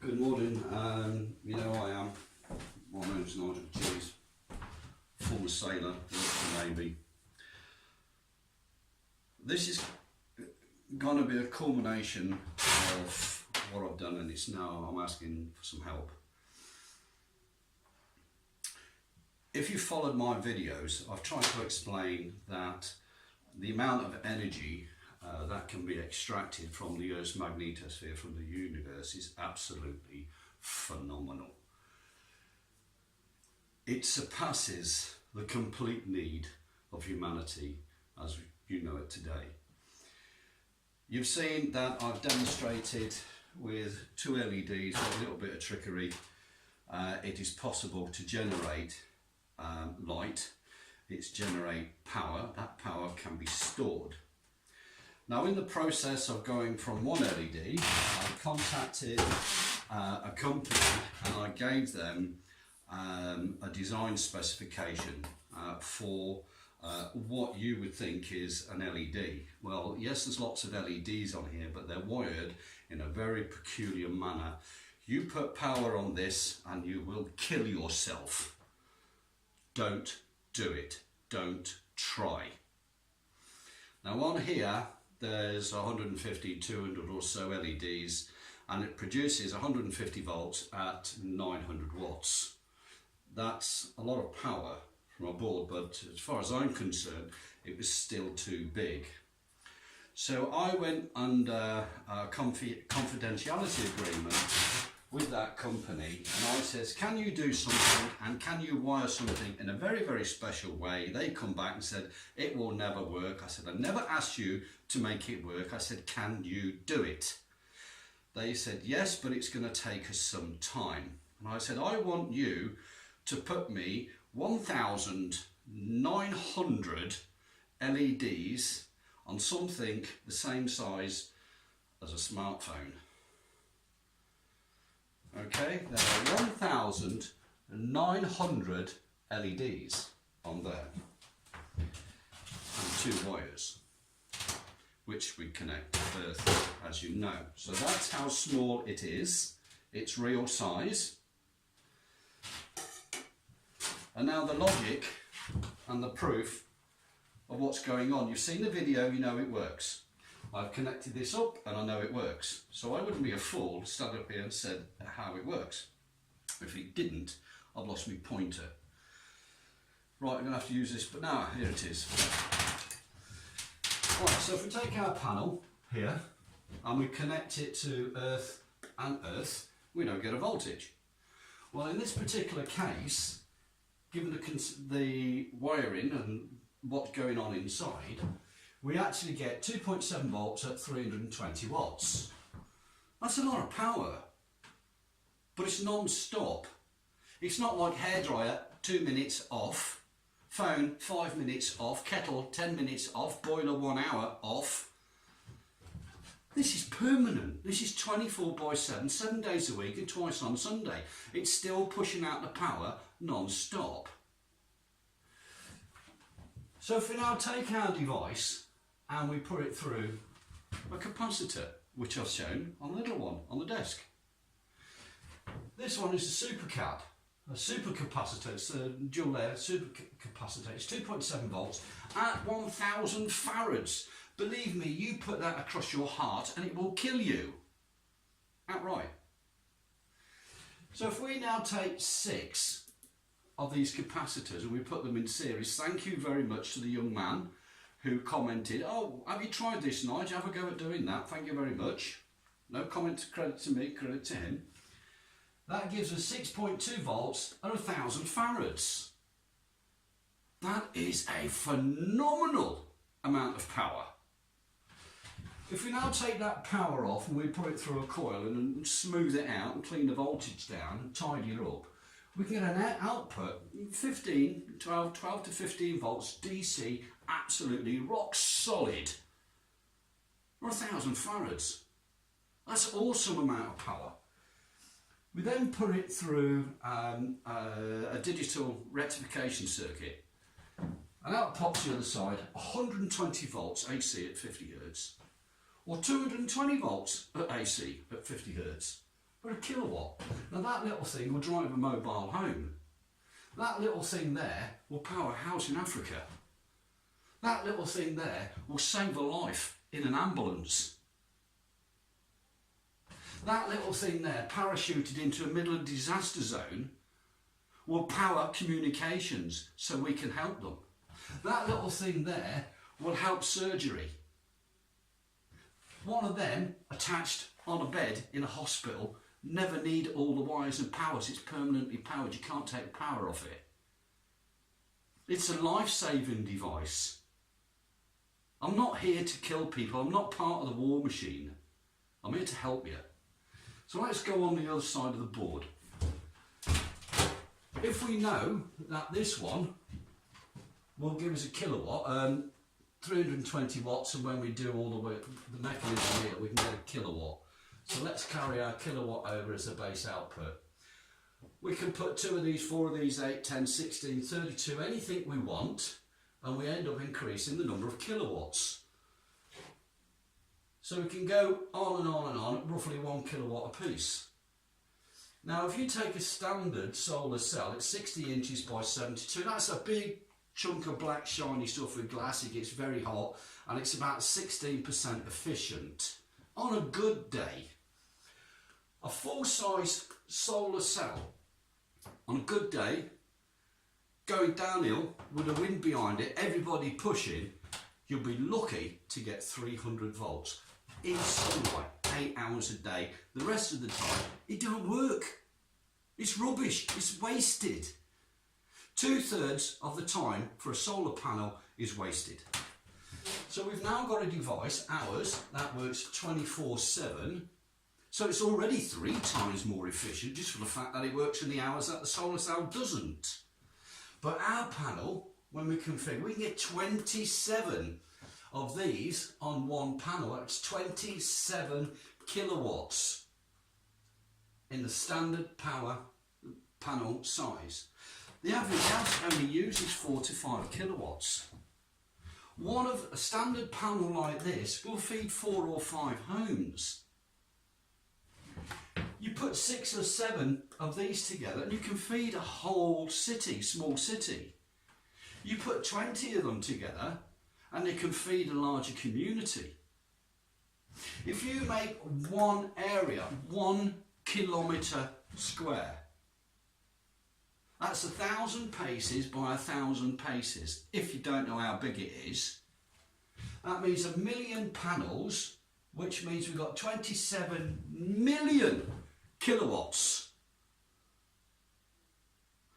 Good morning, you know I am. My name's Nigel Cheese, former sailor, worked for the Navy. This is going to be a culmination of what I've done, and it's now I'm asking for some help. If you followed my videos, I've tried to explain that the amount of energy that can be extracted from the Earth's magnetosphere, from the universe, is absolutely phenomenal. It surpasses the complete need of humanity as you know it today. You've seen that I've demonstrated with two LEDs with a little bit of trickery. It is possible to generate light. It's generate power. That power can be stored. Now, in the process of going from one LED, I contacted a company and I gave them a design specification for what you would think is an LED. Well, yes, there's lots of LEDs on here, but they're wired in a very peculiar manner. You put power on this and you will kill yourself. Don't do it. Don't try. Now, on here, there's 150, 200 or so LEDs, and it produces 150 volts at 900 watts. That's a lot of power from a board, but as far as I'm concerned, it was still too big. So I went under a confidentiality agreement with that company, and I says, can you do something and can you wire something in a very, very special way? They come back and said, it will never work. I said, I never asked you to make it work. I said, can you do it? They said, yes, but it's going to take us some time. And I said, I want you to put me 1,900 LEDs on something the same size as a smartphone. Okay, there are 1,900 LEDs on there and two wires which we connect to Earth, as you know. So that's how small it is. It's real size. And now the logic and the proof of what's going on. You've seen the video, you know it works. I've connected this up and I know it works. So I wouldn't be a fool to stand up here and said how it works. If it didn't, I've lost my pointer. Right, I'm going to have to use this, but now here it is. Right, so if we take our panel here and we connect it to Earth and Earth, we don't get a voltage. Well, in this particular case, given the wiring and what's going on inside, we actually get 2.7 volts at 320 watts. That's a lot of power, but it's non-stop. It's not like hairdryer, 2 minutes off, phone 5 minutes off, kettle 10 minutes off, boiler 1 hour off. This is permanent. This is 24/7, 7 days a week and twice on Sunday. It's still pushing out the power non-stop. So if we now take our device and we put it through a capacitor, which I've shown on the little one on the desk. This one is a supercap, a supercapacitor. It's a dual layer supercapacitor. It's 2.7 volts at 1,000 farads. Believe me, you put that across your heart and it will kill you. Outright. So if we now take 6 of these capacitors and we put them in series, thank you very much to the young man who commented, oh, have you tried this, Nigel? Have a go at doing that. Thank you very much. No comment, credit to me, credit to him. That gives us 6.2 volts at 1,000 farads. That is a phenomenal amount of power. If we now take that power off and we put it through a coil and smooth it out and clean the voltage down and tidy it up, we get an output 12 to 15 volts DC, absolutely rock solid, or 1,000 farads. That's an awesome amount of power. We then put it through a digital rectification circuit, and out pops the other side 120 volts AC at 50 Hz, or 220 volts at AC at 50 Hz. or a kilowatt. Now that little thing will drive a mobile home. That little thing there will power a house in Africa. That little thing there will save a life in an ambulance. That little thing there, parachuted into a middle of disaster zone, will power communications so we can help them. That little thing there will help surgery. One of them attached on a bed in a hospital never need all the wires and powers. It's permanently powered. You can't take the power off it. It's a life-saving device. I'm not here to kill people. I'm not part of the war machine. I'm here to help you. So let's go on the other side of the board. If we know that this one will give us a kilowatt, 320 watts, and when we do all the way, the mechanism here, we can get a kilowatt. So let's carry our kilowatt over as a base output. We can put 2 of these, 4 of these, 8, 10, 16, 32, anything we want, and we end up increasing the number of kilowatts. So we can go on and on and on at roughly 1 kilowatt a piece. Now if you take a standard solar cell, it's 60 inches by 72, that's a big chunk of black shiny stuff with glass. It gets very hot and it's about 16% efficient. On a good day, a full-size solar cell, on a good day, going downhill with a wind behind it, everybody pushing, you'll be lucky to get 300 volts in sunlight, 8 hours a day. The rest of the time, it don't work. It's rubbish, it's wasted. 2/3 of the time for a solar panel is wasted. So we've now got a device, ours, that works 24/7. So it's already 3 times more efficient just for the fact that it works in the hours that the solar cell doesn't. But our panel, when we configure, we can get 27 of these on one panel. That's 27 kilowatts in the standard power panel size. The average house only uses 4 to 5 kilowatts. One of a standard panel like this will feed 4 or 5 homes. You put 6 or 7 of these together and you can feed a whole city, small city. You put 20 of them together and they can feed a larger community. If you make one area 1 kilometre square, that's 1,000 paces by 1,000 paces. If you don't know how big it is, that means 1 million panels, which means we've got 27 million kilowatts.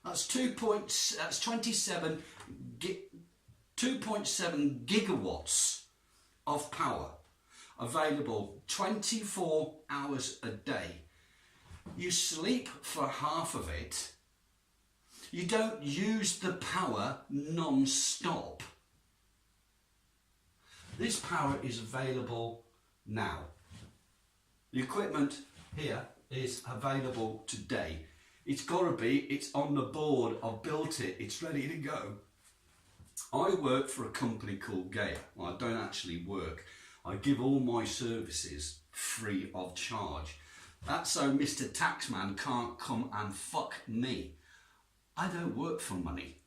That's 2.7 gigawatts of power available 24 hours a day. You sleep for half of it. You don't use the power non-stop. This power is available now. The equipment here is available today. It's got to be, it's on the board, I've built it, it's ready to go. I work for a company called GAEA. Well, I don't actually work. I give all my services free of charge. That's so Mr. Taxman can't come and fuck me. I don't work for money.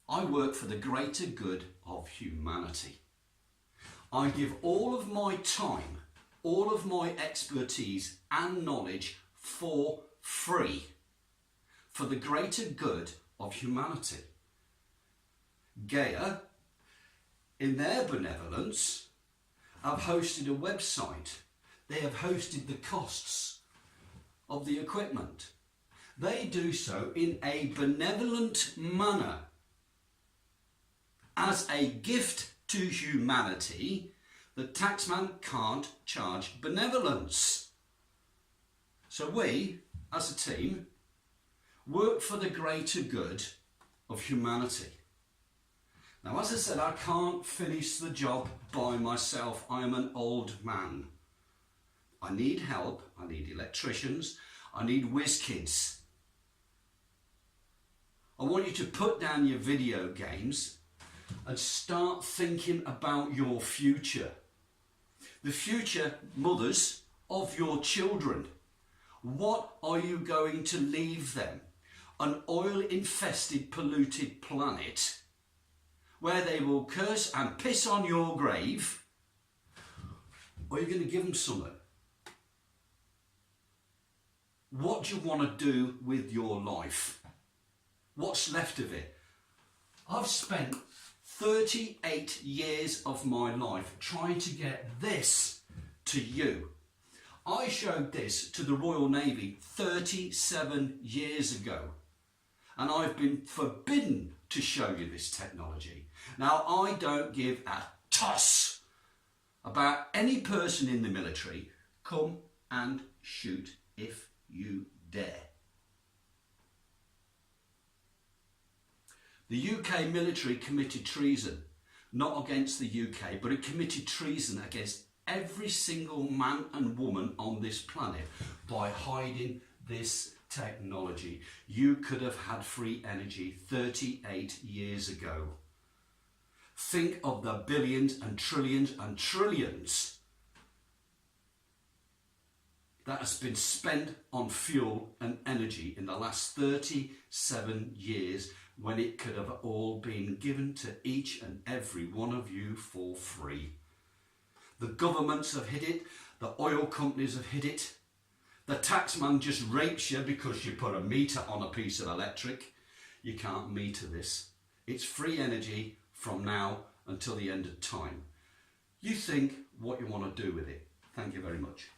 I work for the greater good of humanity. I give all of my time, all of my expertise and knowledge for free for the greater good of humanity. GAEA, in their benevolence, have hosted a website. They have hosted the costs of the equipment. They do so in a benevolent manner as a gift to humanity. The taxman can't charge benevolence. So we, as a team, work for the greater good of humanity. Now, as I said, I can't finish the job by myself. I am an old man. I need help. I need electricians. I need whiz kids. I want you to put down your video games and start thinking about your future. The future mothers of your children. What are you going to leave them? An oil-infested, polluted planet where they will curse and piss on your grave? Or are you going to give them something? What do you want to do with your life? What's left of it? I've spent 38 years of my life trying to get this to you. I showed this to the Royal Navy 37 years ago, and I've been forbidden to show you this technology. Now, I don't give a toss about any person in the military. Come and shoot if you dare. The UK military committed treason, not against the UK, but it committed treason against every single man and woman on this planet by hiding this technology. You could have had free energy 38 years ago. Think of the billions and trillions that has been spent on fuel and energy in the last 37 years, when it could have all been given to each and every one of you for free. The governments have hid it, the oil companies have hid it, the taxman just rapes you because you put a meter on a piece of electric. You can't meter this. It's free energy from now until the end of time. You think what you want to do with it. Thank you very much.